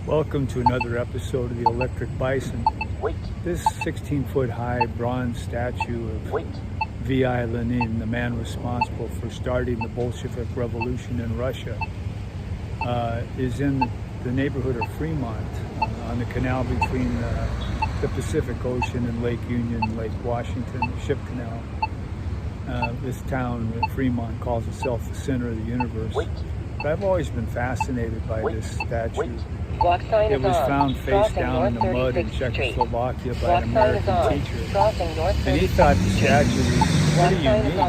Welcome to another episode of the Electric Bison. This 16-foot high bronze statue of V.I. Lenin, the man responsible for starting the Bolshevik Revolution in Russia, is in the neighborhood of Fremont, on the canal between the Pacific Ocean and Lake Union, Lake Washington, the ship canal. This town, Fremont, calls itself the center of the universe. But I've always been fascinated by this statue. It was found face down in the mud in Czechoslovakia by an American teacher. And he thought the statue was pretty unique.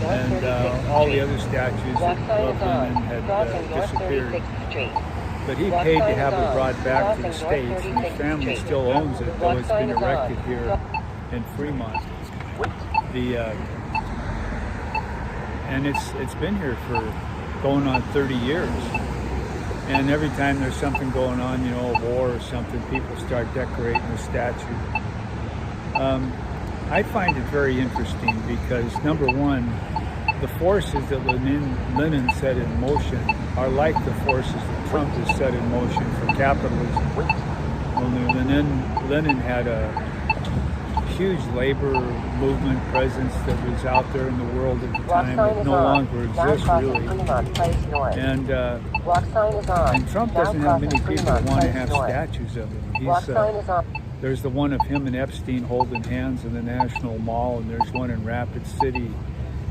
And all the other statues of Lenin had disappeared. But he paid to have it brought back to the States, and his family still owns it, though it's been erected here in Fremont. And it's been here for going on 30 years. And every time there's something going on, a war or something, people start decorating the statue. I find it very interesting because, number one, the forces that Lenin set in motion are like the forces that Trump has set in motion for capitalism. Only Lenin had a huge labor movement presence that was out there in the world at the time that no longer exists, really. And Trump doesn't have many people that want to have statues of him. There's the one of him and Epstein holding hands in the National Mall, and there's one in Rapid City,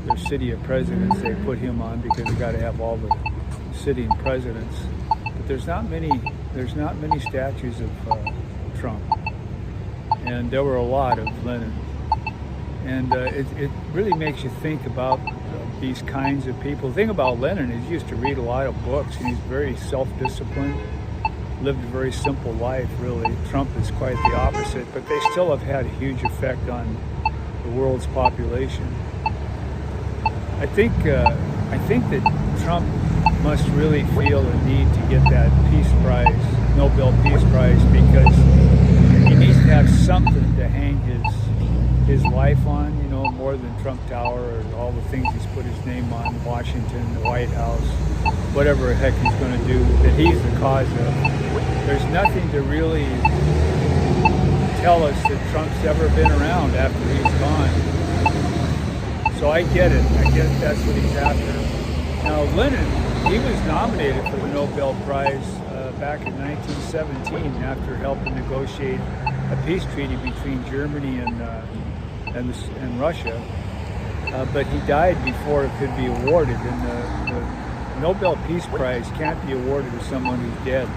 their city of presidents. They put him on because they got to have all the sitting presidents. But there's not many statues of Trump. And there were a lot of Lenin. And it really makes you think about these kinds of people. The thing about Lenin is he used to read a lot of books, and he's very self-disciplined, lived a very simple life, really. Trump is quite the opposite, but they still have had a huge effect on the world's population. I think that Trump must really feel a need to get that Peace Prize, Nobel Peace Prize, because he needs to have something to hang his life on, more than Trump Tower or all the things he's put his name on, Washington, the White House, whatever the heck he's going to do, that he's the cause of. There's nothing to really tell us that Trump's ever been around after he's gone. So I get it. That's what he's after. Now, Lenin, he was nominated for the Nobel Prize back in 1917 after helping negotiate a peace treaty between Germany and Russia, but he died before it could be awarded, and the Nobel Peace Prize can't be awarded to someone who's dead.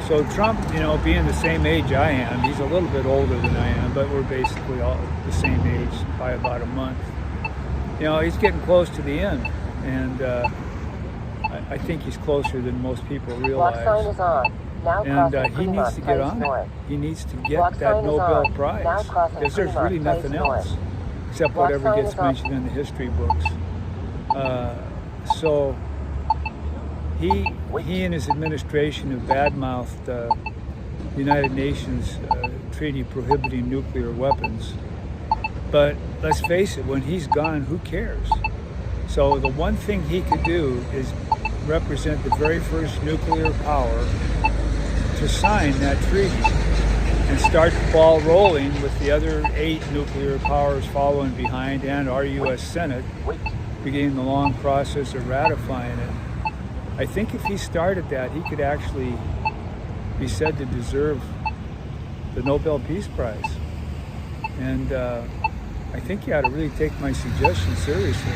So Trump, being the same age I am, he's a little bit older than I am, but we're basically all the same age by about a month. He's getting close to the end, and I think he's closer than most people realize. And he needs to get on it. He needs to get that Nobel Prize, because there's really nothing else except whatever gets mentioned in the history books. So he and his administration have badmouthed the United Nations treaty prohibiting nuclear weapons. But let's face it, when he's gone, who cares? So the one thing he could do is represent the very first nuclear power to sign that treaty and start the ball rolling with the other 8 nuclear powers following behind, and our U.S. Senate beginning the long process of ratifying it. I think if he started that, he could actually be said to deserve the Nobel Peace Prize. And I think you ought to really take my suggestion seriously.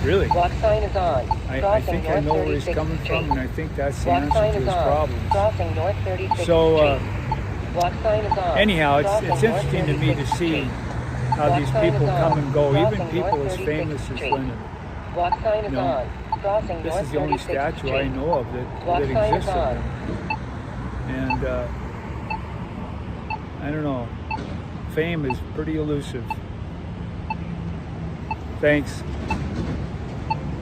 Really. I think I know where he's coming from, and I think that's the answer to his problems. So, anyhow, it's interesting to me to see how these people come and go, even people as famous as Lenin. This is the only statue I know of that exists of him. And I don't know, fame is pretty elusive. Thanks.